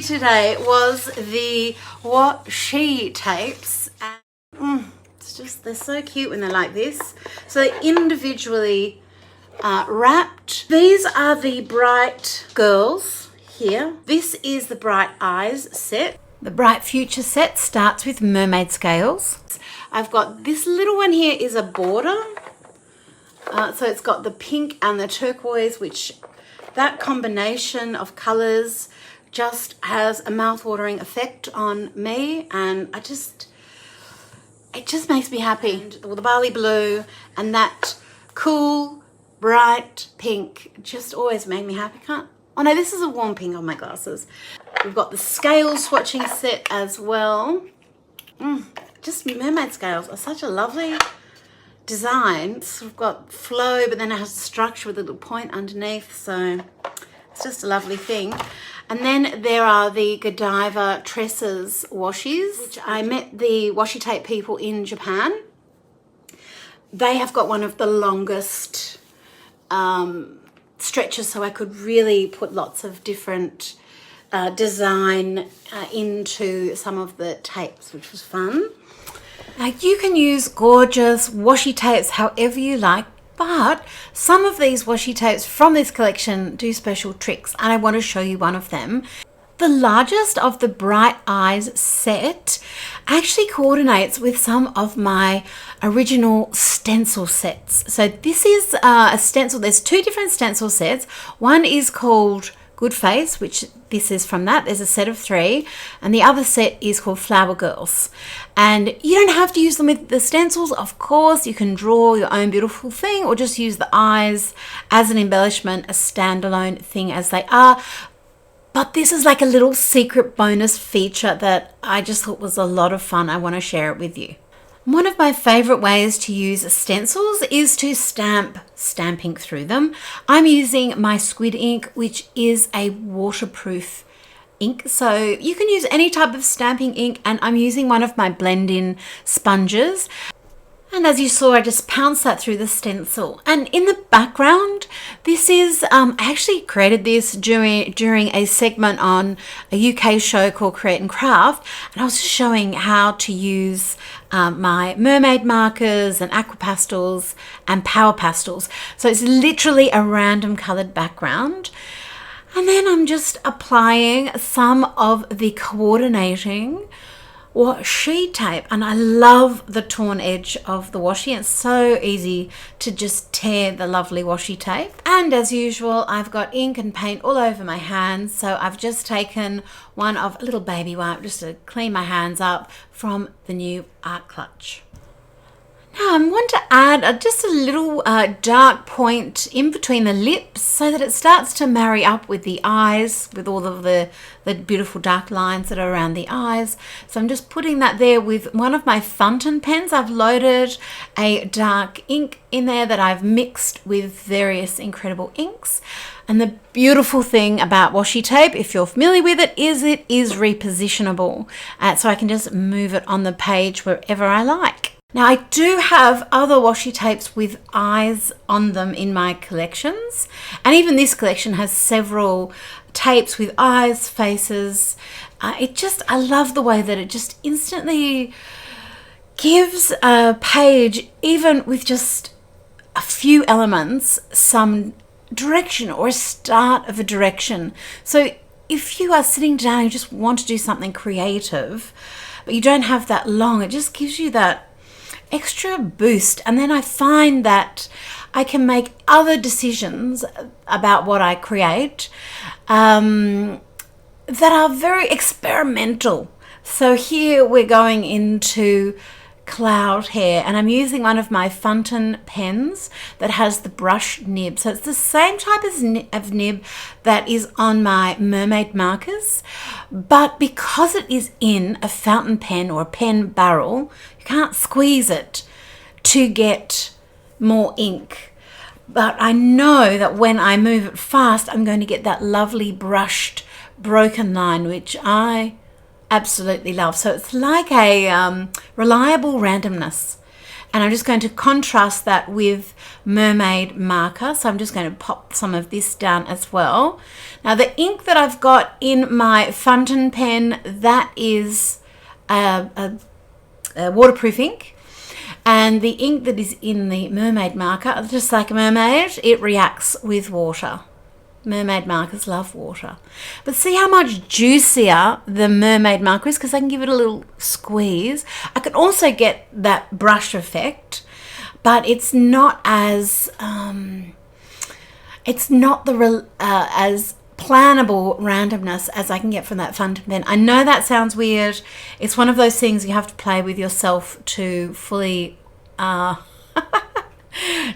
today was the washi tapes. And, it's just, they're so cute when they're like this. So they're individually wrapped. These are the Bright Girls here. This is the Bright Eyes set. The Bright Future set starts with mermaid scales. I've got this little one here is a border. So it's got the pink and the turquoise, which that combination of colours just has a mouth-watering effect on me, and it just makes me happy. And the barley blue and that cool, bright pink just always make me happy. Oh no, this is a warm pink on my glasses. We've got the scale swatching set as well. Just mermaid scales are such a lovely design. So we've got flow, but then it has structure with a little point underneath, so it's just a lovely thing. And then there are the Godiva Tresses washies, which I met the washi tape people in Japan. They have got one of the longest stretches, so I could really put lots of different design into some of the tapes, which was fun. Now you can use gorgeous washi tapes however you like, but some of these washi tapes from this collection do special tricks, and I want to show you one of them. The largest of the Bright Eyes set actually coordinates with some of my original stencil sets. So this is a stencil. There's two different stencil sets. One is called Good Face, which this is from that. There's a set of 3, and the other set is called Flower Girls. And you don't have to use them with the stencils, of course. You can draw your own beautiful thing or just use the eyes as an embellishment, a standalone thing as they are. But this is like a little secret bonus feature that I just thought was a lot of fun. I want to share it with you. One of my favorite ways to use stencils is to stamp ink through them. I'm using my Squid ink, which is a waterproof ink. So you can use any type of stamping ink, and I'm using one of my blend-in sponges. And as you saw, I just pounced that through the stencil. And in the background, this is, I actually created this during a segment on a UK show called Create and Craft. And I was showing how to use my mermaid markers and aqua pastels and power pastels. So it's literally a random colored background. And then I'm just applying some of the coordinating washi tape, and I love the torn edge of the washi. It's so easy to just tear the lovely washi tape. And as usual, I've got ink and paint all over my hands, so I've just taken one of a little baby wipe just to clean my hands up from the new Art Clutch. Now I want to add just a little dark point in between the lips so that it starts to marry up with the eyes, with all of the beautiful dark lines that are around the eyes. So I'm just putting that there with one of my fountain pens. I've loaded a dark ink in there that I've mixed with various incredible inks. And the beautiful thing about washi tape, if you're familiar with it is repositionable. So I can just move it on the page wherever I like. Now I do have other washi tapes with eyes on them in my collections, and even this collection has several tapes with eyes, faces. I love the way that it just instantly gives a page, even with just a few elements, some direction or a start of a direction. So if you are sitting down and you just want to do something creative, but you don't have that long, it just gives you that extra boost. And then I find that I can make other decisions about what I create that are very experimental. So here we're going into cloud hair, and I'm using one of my fountain pens that has the brush nib. So it's the same type of nib that is on my mermaid markers, but because it is in a fountain pen or a pen barrel, you can't squeeze it to get more ink. But I know that when I move it fast, I'm going to get that lovely brushed broken line, which I absolutely love. So it's like a reliable randomness. And I'm just going to contrast that with Mermaid Marker. So I'm just going to pop some of this down as well. Now the ink that I've got in my fountain pen, that is a waterproof ink. And the ink that is in the Mermaid Marker, just like a mermaid, it reacts with water. Mermaid markers love water. But see how much juicier the Mermaid Marker is, because I can give it a little squeeze. I can also get that brush effect, but it's not as as plannable randomness as I can get from that fountain pen. I know that sounds weird. It's one of those things you have to play with yourself to fully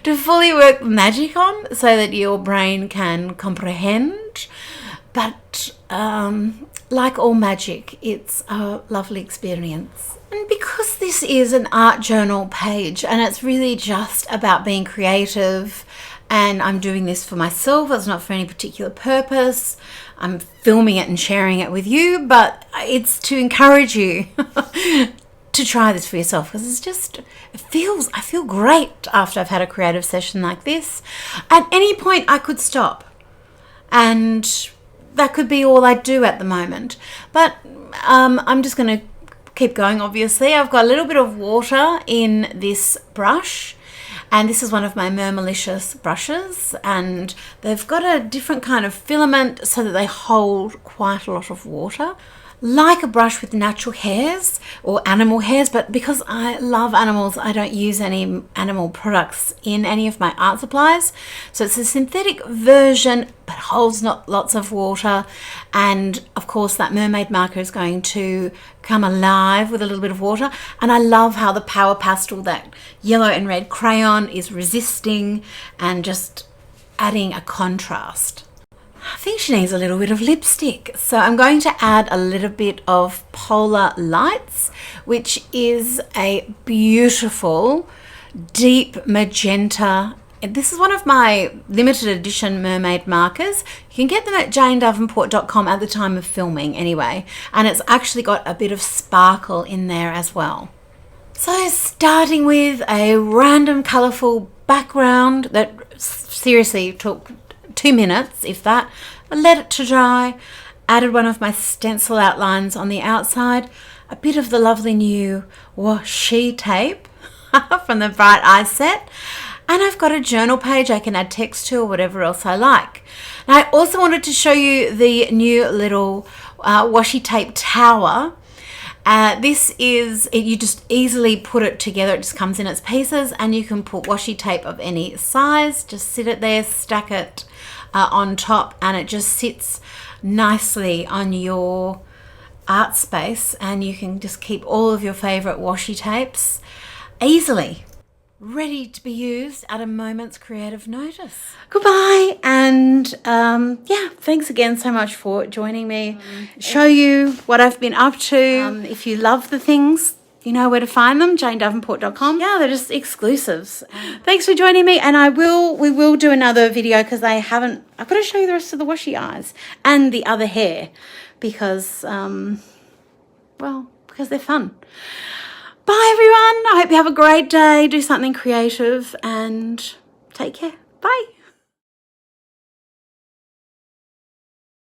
to fully work magic on, so that your brain can comprehend. But like all magic, it's a lovely experience. And because this is an art journal page and it's really just about being creative, and I'm doing this for myself, it's not for any particular purpose. I'm filming it and sharing it with you, but it's to encourage you to try this for yourself, because it's just, I feel great after I've had a creative session like this. At any point I could stop, and that could be all I do at the moment, but I'm just going to keep going. Obviously I've got a little bit of water in this brush, and this is one of my Mermalicious brushes, and they've got a different kind of filament so that they hold quite a lot of water, like a brush with natural hairs or animal hairs. But because I love animals, I don't use any animal products in any of my art supplies. So it's a synthetic version, but holds not lots of water. And of course that Mermaid Marker is going to come alive with a little bit of water. And I love how the Power Pastel, that yellow and red crayon, is resisting and just adding a contrast. I think she needs a little bit of lipstick, so I'm going to add a little bit of Polar Lights, which is a beautiful deep magenta. This is one of my limited edition mermaid markers. You can get them at janedavenport.com at the time of filming anyway, and it's actually got a bit of sparkle in there as well. So starting with a random colourful background that seriously took 2 minutes, if that. I let it to dry, added one of my stencil outlines on the outside, a bit of the lovely new washi tape from the Bright Eye set, and I've got a journal page I can add text to or whatever else I like. Now I also wanted to show you the new little washi tape tower. This is, you just easily put it together. It just comes in its pieces, and you can put washi tape of any size, just sit it there, stack it on top, and it just sits nicely on your art space, and you can just keep all of your favorite washi tapes easily ready to be used at a moment's creative notice. Goodbye, and yeah, thanks again so much for joining me. Show you what I've been up to. If you love the things, you know where to find them, janedavenport.com. Yeah, they're just exclusives. Thanks for joining me, and we will do another video, because I've got to show you the rest of the washi eyes and the other hair, because well, because they're fun. Bye everyone, I hope you have a great day, do something creative, and take care. Bye.